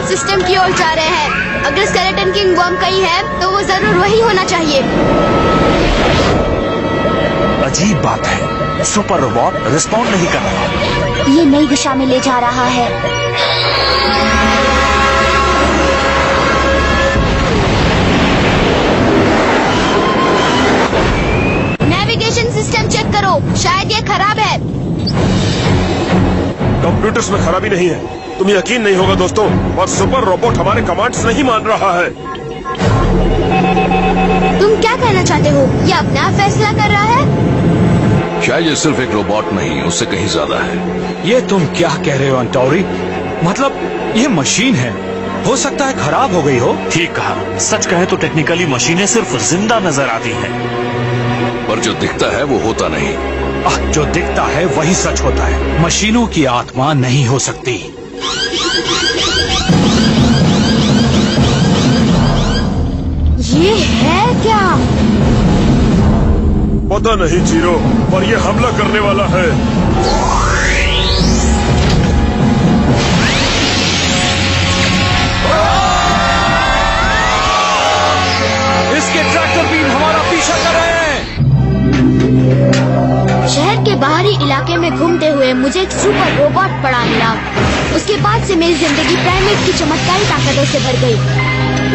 Navigation system की ओर जा रहे हैं। अगर स्केलेटन किंग बॉम्ब कहीं है तो वो जरूर वही होना चाहिए। अजीब बात है, सुपर रोबोट रिस्पॉन्ड नहीं कर रहा। ये नई दिशा में ले जा रहा है। नेविगेशन सिस्टम चेक करो, शायद ये खराब है। कंप्यूटर्स में खराबी नहीं है। तुम्हें यकीन नहीं होगा दोस्तों, और सुपर रोबोट हमारे कमांड्स नहीं मान रहा है। तुम क्या कहना चाहते हो? ये अपना फैसला कर रहा है? शायद ये सिर्फ एक रोबोट नहीं, उससे कहीं ज्यादा है। ये तुम क्या कह रहे हो अंटोरी? मतलब ये मशीन है, हो सकता है खराब हो गई हो। ठीक कहा। सच कहे तो टेक्निकली मशीनें सिर्फ जिंदा नजर आती हैं, पर जो दिखता है वो होता नहीं। जो दिखता है वही सच होता है। मशीनों की आत्मा नहीं हो सकती। ये है क्या? पता नहीं जीरो, पर ये हमला करने वाला है। इसके ट्रैक्टर बीम हमारा पीछा कर रहे हैं। शहर के बाहरी इलाके में घूमते हुए मुझे एक सुपर रोबोट पड़ा मिला। उसके बाद से मेरी जिंदगी प्राइमेट की चमत्कारी ताकतों से भर गई।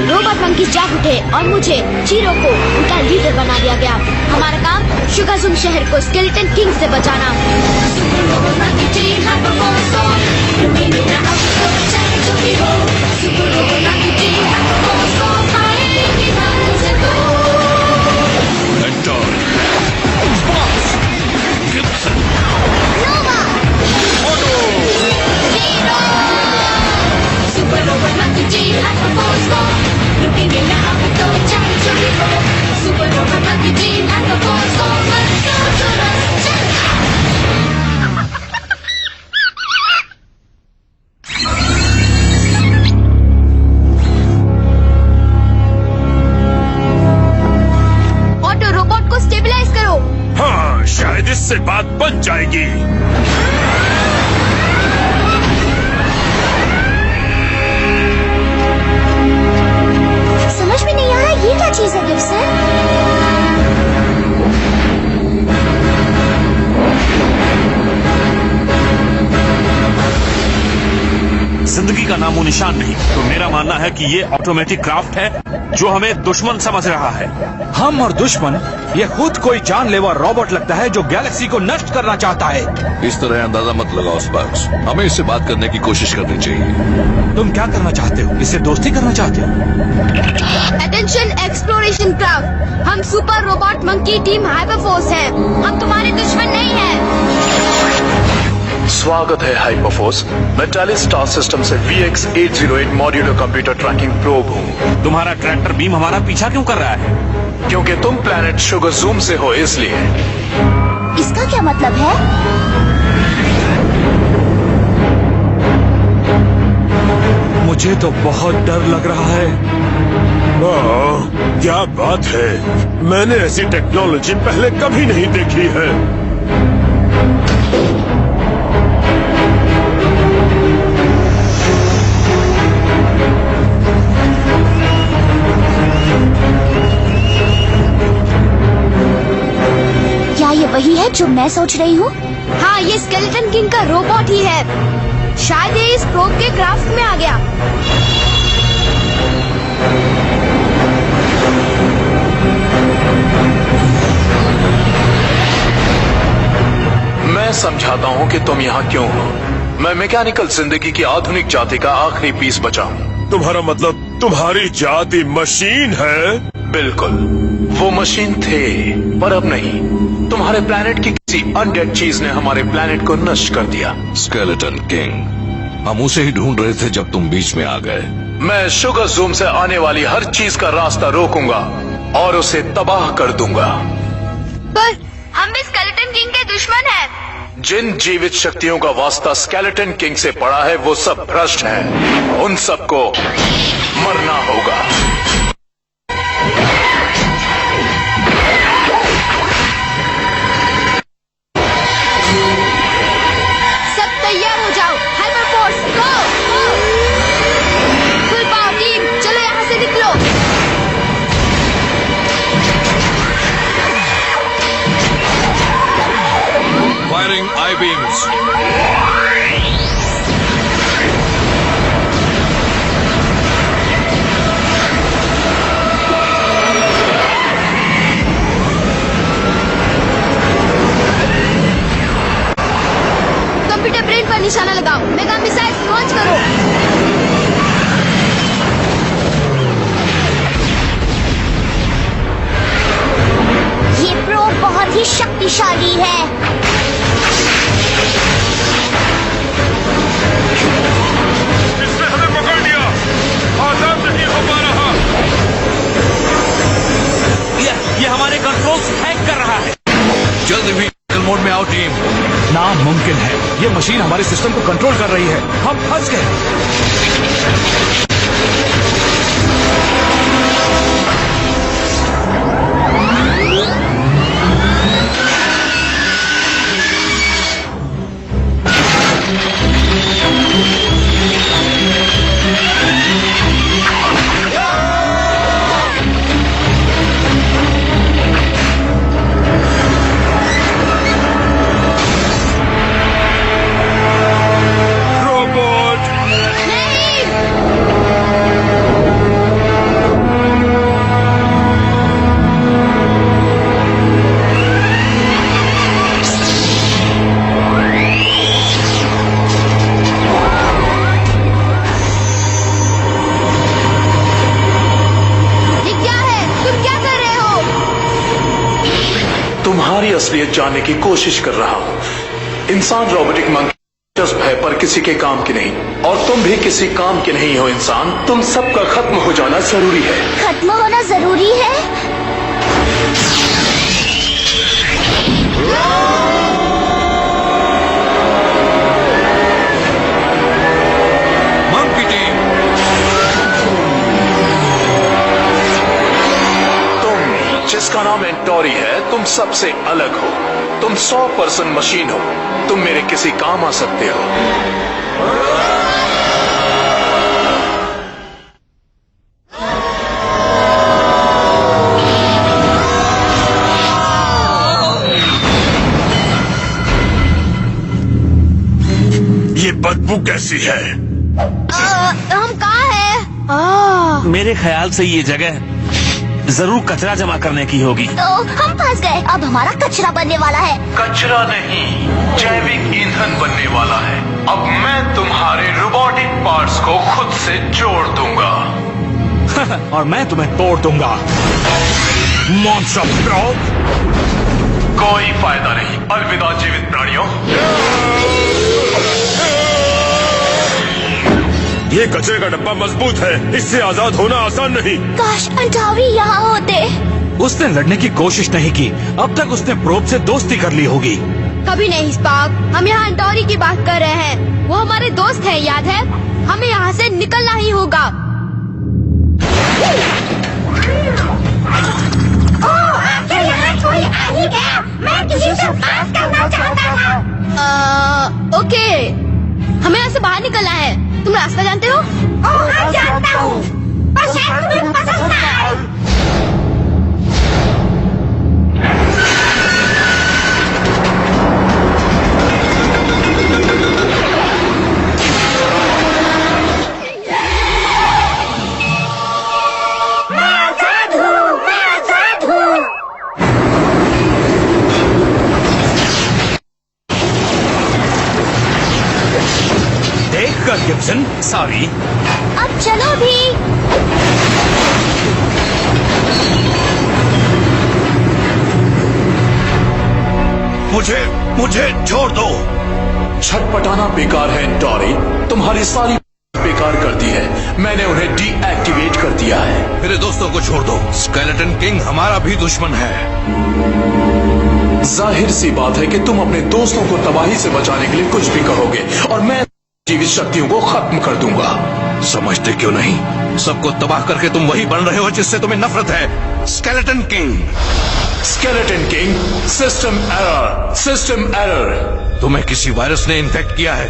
रोबोट मंकी जाग उठे और मुझे चीरो को उनका लीडर बना दिया गया। हमारा काम शुगाजुम शहर को स्केलेटन किंग से बचाना। ऑटो रोबोट को स्टेबलाइज करो। हाँ, शायद इससे बात बन जाएगी। समझ में नहीं आ रहा ये क्या चीज है गिब्सन? जिंदगी का नामो निशान नहीं। तो मेरा मानना है कि ये ऑटोमेटिक क्राफ्ट है जो हमें दुश्मन समझ रहा है। हम और दुश्मन, ये खुद कोई जानलेवा रोबोट लगता है जो गैलेक्सी को नष्ट करना चाहता है। इस तरह अंदाजा मत लगाओ स्पार्क्स, हमें इससे बात करने की कोशिश करनी चाहिए। तुम क्या करना चाहते हो? इससे दोस्ती करना चाहते हो? अटेंशन एक्सप्लोरेशन क्राफ्ट, हम सुपर रोबोट मंकी टीम हाइपरफोर्स हैं। हम तुम्हारे दुश्मन नहीं हैं। स्वागत है हाइपरफोर्स। मैं टैलिस स्टार सिस्टम से VX-808 modular computer trekking probe हूँ। तुम्हारा ट्रैक्टर बीम हमारा पीछा क्यों कर रहा है? क्योंकि तुम प्लैनेट शुगाजुम से हो, इसलिए। इसका क्या मतलब है? मुझे तो बहुत डर लग रहा है। क्या बात है, मैंने ऐसी टेक्नोलॉजी पहले कभी नहीं देखी है। क्या ये वही है जो मैं सोच रही हूँ? हाँ, ये स्केलेटन किंग का रोबोट ही है। शायद ये इस प्रोब के क्राफ्ट में आ गया। मैं समझाता हूँ कि तुम यहाँ क्यों हो। मैं मैकेनिकल जिंदगी की आधुनिक जाति का आखिरी पीस बचा हूँ। तुम्हारा मतलब तुम्हारी जाति मशीन है? बिल्कुल, वो मशीन थे, पर अब नहीं। तुम्हारे प्लैनेट की किसी अनडेड चीज ने हमारे प्लैनेट को नष्ट कर दिया। स्केलेटन किंग, हम उसे ही ढूंढ रहे थे जब तुम बीच में आ गए। मैं शुगाजुम से आने वाली हर चीज का रास्ता रोकूंगा और उसे तबाह कर दूंगा। पर हम भी स्केलेटन किंग के दुश्मन हैं। जिन जीवित शक्तियों का वास्ता स्केलेटन किंग से पड़ा है वो सब भ्रष्ट हैं। उन सबको मरना होगा। सब तैयार हो जाओ। हाइपरफोर्स, गो! बीम्स। कंप्यूटर ब्रेन पर निशाना लगाओ, मेगा मिसाइल लॉन्च करो। ये प्रोब बहुत ही शक्तिशाली है। इसने हमें पकड़ लिया, आजाद नहीं हो पा रहा। ये हमारे कंट्रोल्स हैक कर रहा है। जल्दी व्हीकल मोड में आओ टीम। नामुमकिन है, ये मशीन हमारे सिस्टम को कंट्रोल कर रही है। हम फंस गए। रोबोट, ये क्या है? तुम क्या कर रहे हो? तुम्हारी असलियत जानने की कोशिश कर रहा हूँ। इंसान रोबोटिक मंकी दिलचस्प है पर किसी के काम की नहीं, और तुम भी किसी काम के नहीं हो इंसान। तुम सबका खत्म हो जाना जरूरी है। खत्म होना जरूरी है। मंकी टीम, तुम जिसका नाम एंटोरी है, तुम सबसे अलग हो। तुम 100% मशीन हो। तुम मेरे किसी काम आ सकते हो। ये बदबू कैसी है? हम कहाँ हैं? मेरे ख्याल से ये जगह जरूर कचरा जमा करने की होगी। तो हम फंस गए। अब हमारा कचरा बनने वाला है। कचरा नहीं, जैविक ईंधन बनने वाला है। अब मैं तुम्हारे रोबोटिक पार्ट्स को खुद से जोड़ दूंगा। और मैं तुम्हें तोड़ दूंगा। मॉन्स्टर प्रोब, कोई फायदा नहीं। अलविदा जीवित प्राणियों। ये कचरे का डब्बा मजबूत है, इससे आजाद होना आसान नहीं। काश अंटावी यहाँ होते। उसने लड़ने की कोशिश नहीं की। अब तक उसने प्रोब से दोस्ती कर ली होगी। कभी नहीं स्पार्क, हम यहाँ अंटोरी की बात कर रहे हैं। वो हमारे दोस्त हैं, याद है? हमें यहाँ से निकलना ही होगा। मैं किसी से बात करना चाहता था। ओके, हमें यहाँ से बाहर निकलना है। तुम रास्ता जानते हो? हाँ, जानता हूँ। पर शायद तुम्हें पसंद ना आए। देखकर गिब्सन, सॉरी। अब चलो भी। मुझे छोड़ दो। छटपटाना बेकार है एंटोरी। तुम्हारी सारी बेकार कर दी है। मैंने उन्हें डीएक्टिवेट कर दिया है। मेरे दोस्तों को छोड़ दो। स्केलेटन किंग हमारा भी दुश्मन है। जाहिर सी बात है कि तुम अपने दोस्तों को तबाही से बचाने के लिए कुछ भी कहोगे, और मैं जीवित शक्तियों को खत्म कर दूंगा। समझते क्यों नहीं? सबको तबाह करके तुम वही बन रहे हो जिससे तुम्हें नफरत है। Skeleton king. Skeleton king, system error, system error. तुम्हें किसी वायरस ने इन्फेक्ट किया है।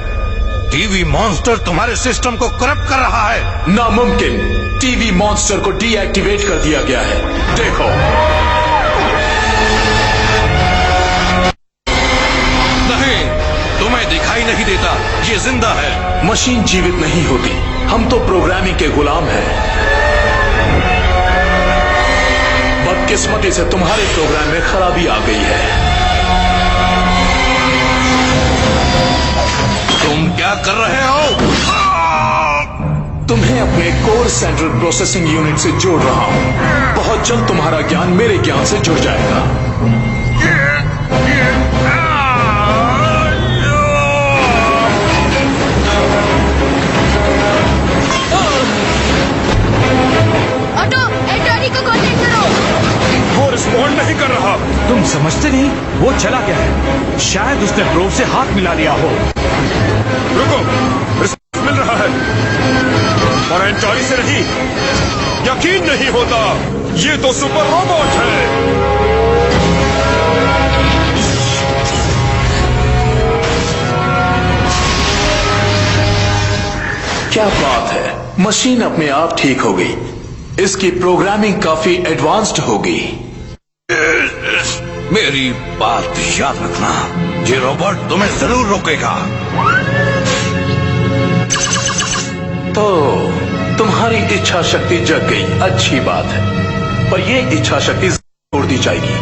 टीवी मॉन्स्टर तुम्हारे सिस्टम को करप्ट कर रहा है। नामुमकिन। टीवी मॉन्स्टर को डीएक्टिवेट कर दिया गया है। देखो। नहीं, नहीं देता। ये जिंदा है। मशीन जीवित नहीं होती, हम तो प्रोग्रामिंग के गुलाम हैं। बदकिस्मती से तुम्हारे प्रोग्राम में खराबी आ गई है। तुम क्या कर रहे हो? तुम्हें अपने कोर सेंट्रल प्रोसेसिंग यूनिट से जोड़ रहा हूं। बहुत जल्द तुम्हारा ज्ञान मेरे ज्ञान से जुड़ जाएगा। ऑटो, एंटोनी को कांटेक्ट करो। वो रिस्पॉन्ड नहीं कर रहा। तुम समझते नहीं वो चला गया है। शायद उसने प्रोब से हाथ मिला लिया हो। रुको, रिस्पॉन्स मिल रहा है और एंटोनी से नहीं। यकीन नहीं होता, ये तो सुपर रोबोट है। क्या बात है, मशीन अपने आप ठीक हो गई। इसकी प्रोग्रामिंग काफी एडवांस्ड होगी। मेरी बात याद रखना, ये रोबोट तुम्हें जरूर रोकेगा। तो तुम्हारी इच्छा शक्ति जग गई, अच्छी बात है, पर यह इच्छा शक्ति छोड़ दी जाएगी।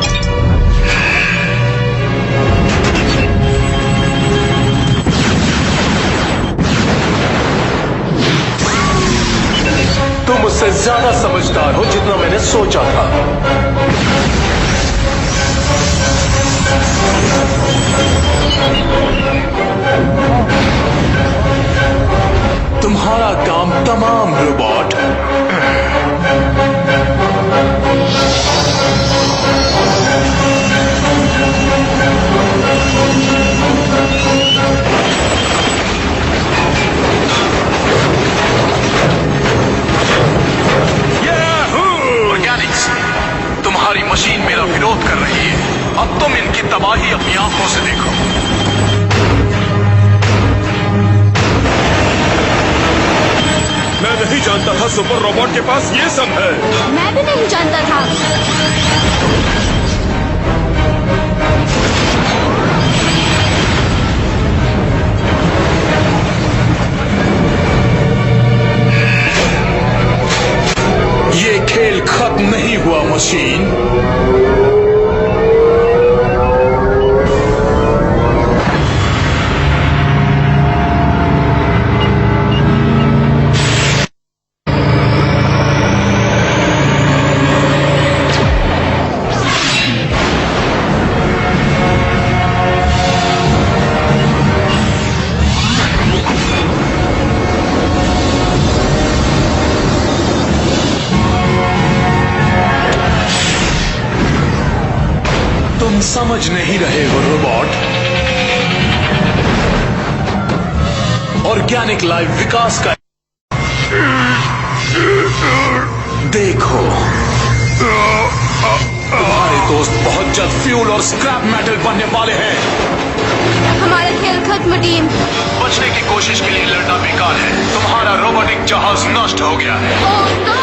तुम मुझसे ज्यादा समझदार हो जितना मैंने सोचा था। तुम्हारा काम तमाम रोबोट। वैज्ञानिक्स, तुम्हारी मशीन मेरा विरोध कर रही है। अब तुम इनकी तबाही अपनी आंखों से देखो। मैं नहीं जानता था सुपर रोबोट के पास ये सब है। मैं भी नहीं जानता था। ये खेल खत्म नहीं हुआ मशीन। तुम समझ नहीं रहे हो रोबोट। ऑर्गेनिक लाइफ विकास का देखो। तुम्हारे दोस्त बहुत जल्द फ्यूल और स्क्रैप मेटल बनने वाले हैं। हमारा खेल खत्म टीम। बचने की कोशिश के लिए लड़ना बेकार है। तुम्हारा रोबोटिक जहाज नष्ट हो गया है। Oh no!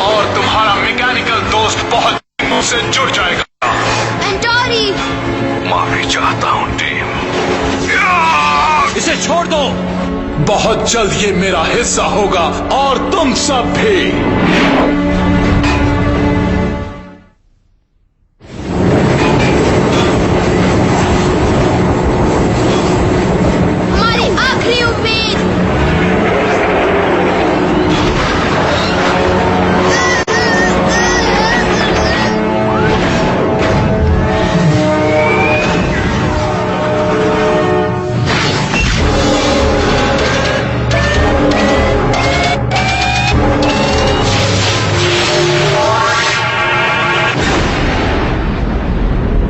और तुम्हारा मैकेनिकल दोस्त बहुत मुझसे जुड़ जाएगा। एंटोनी! माफी चाहता हूं टीम। इसे छोड़ दो। बहुत जल्द ये मेरा हिस्सा होगा और तुम सब भी। हमारी आखिरी उम्मीद।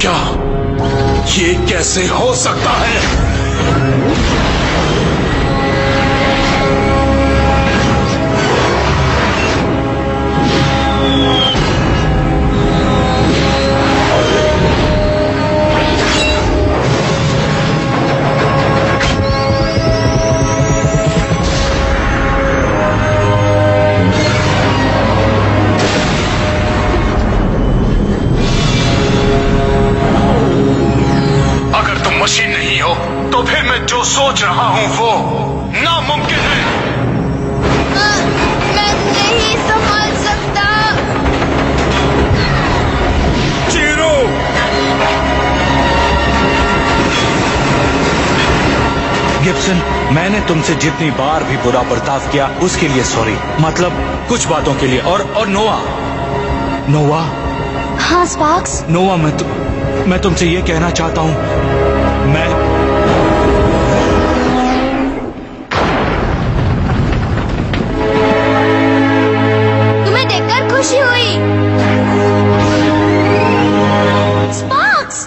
क्या ये कैसे हो सकता है? अगर तुम मशीन नहीं हो मैंने तुमसे जितनी बार भी बुरा बर्ताव किया उसके लिए सॉरी। मतलब कुछ बातों के लिए। और नोवा हाँ स्पार्क्स। नोवा, मैं तुमसे ये कहना चाहता हूँ, तुम्हें देखकर खुशी हुई। स्पार्क्स,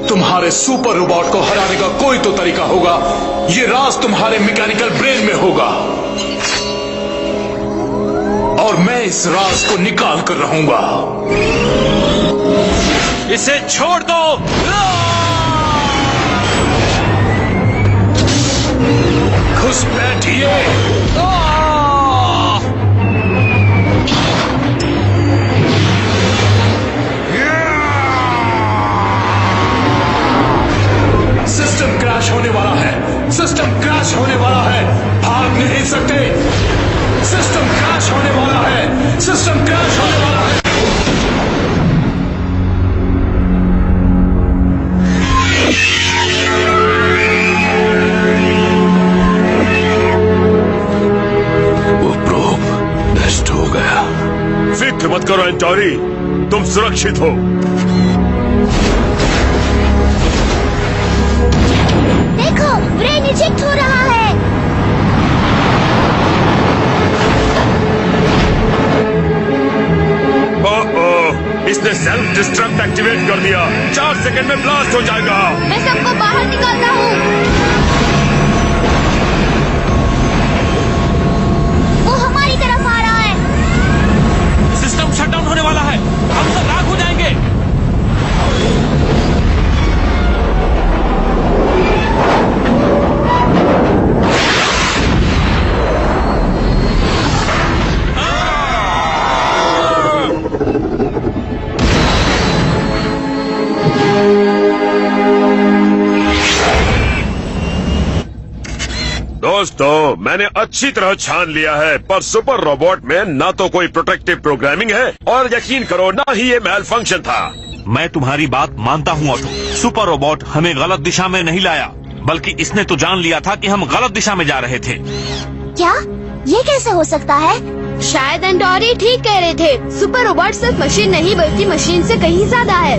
तुम्हारे सुपर रोबोट को हराने का कोई तो तरीका होगा। ये राज तुम्हारे मैकेनिकल ब्रेन में होगा और मैं इस राज को निकाल कर रहूंगा। इसे छोड़ दो। खुश बैठिए। सिस्टम क्रैश होने वाला है। सिस्टम क्रैश होने वाला है। भाग नहीं सकते। सिस्टम क्रैश होने वाला है। सिस्टम क्रैश होने वाला है। वो प्रोब नष्ट हो गया। फिक्र मत करो एंटोरी, तुम सुरक्षित हो। देखो ब्रेन इजेक्ट हो रहा है। इसने सेल्फ डिस्ट्रक्ट एक्टिवेट कर दिया। 4 सेकंड में ब्लास्ट हो जाएगा। मैं सबको बाहर निकालता हूँ। वो हमारी तरफ आ रहा है। सिस्टम शटडाउन होने वाला है। हम सब राख हो जाएंगे। दोस्तों, मैंने अच्छी तरह छान लिया है, पर सुपर रोबोट में ना तो कोई प्रोटेक्टिव प्रोग्रामिंग है और यकीन करो ना ही ये मैल फंक्शन था। मैं तुम्हारी बात मानता हूँ ऑटो। सुपर रोबोट हमें गलत दिशा में नहीं लाया, बल्कि इसने तो जान लिया था कि हम गलत दिशा में जा रहे थे। क्या ये कैसे हो सकता है? शायद एंटोरी ठीक कह रहे थे। सुपर रोबोट सिर्फ मशीन नहीं बल्कि मशीन से कहीं ज्यादा है।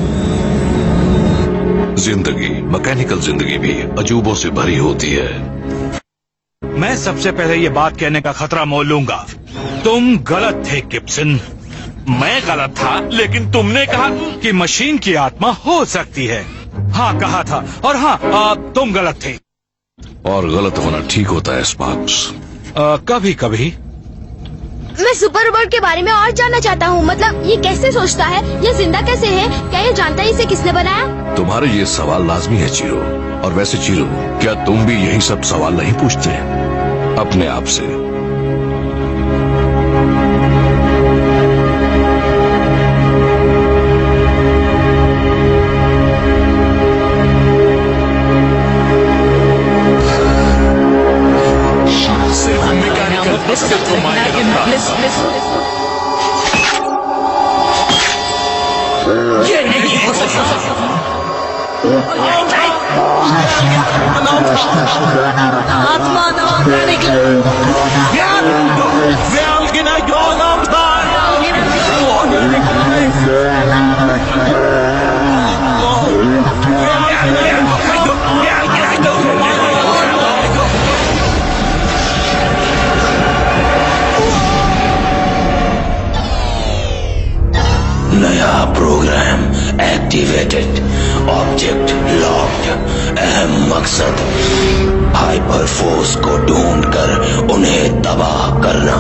जिंदगी, मैकेनिकल जिंदगी भी अजूबों से भरी होती है। मैं सबसे पहले ये बात कहने का खतरा मोल लूंगा, तुम गलत थे गिब्सन। मैं गलत था, लेकिन तुमने कहा कि मशीन की आत्मा हो सकती है। हाँ कहा था। और हाँ, तुम गलत थे। और गलत होना ठीक होता है स्पार्क्स। कभी कभी। मैं सुपर रोबोट के बारे में और जानना चाहता हूँ। मतलब ये कैसे सोचता है, ये जिंदा कैसे है, क्या ये जानता है इसे किसने बनाया? तुम्हारे ये सवाल लाजमी है चीरो। और वैसे चीरो, क्या तुम भी यही सब सवाल नहीं पूछते अपने आप से? ये नहीं हो सकता। नया प्रोग्राम एक्टिवेटेड, ऑब्जेक्ट लॉक्ड। अहम मकसद हाइपर फोर्स को ढूंढकर उन्हें तबाह करना।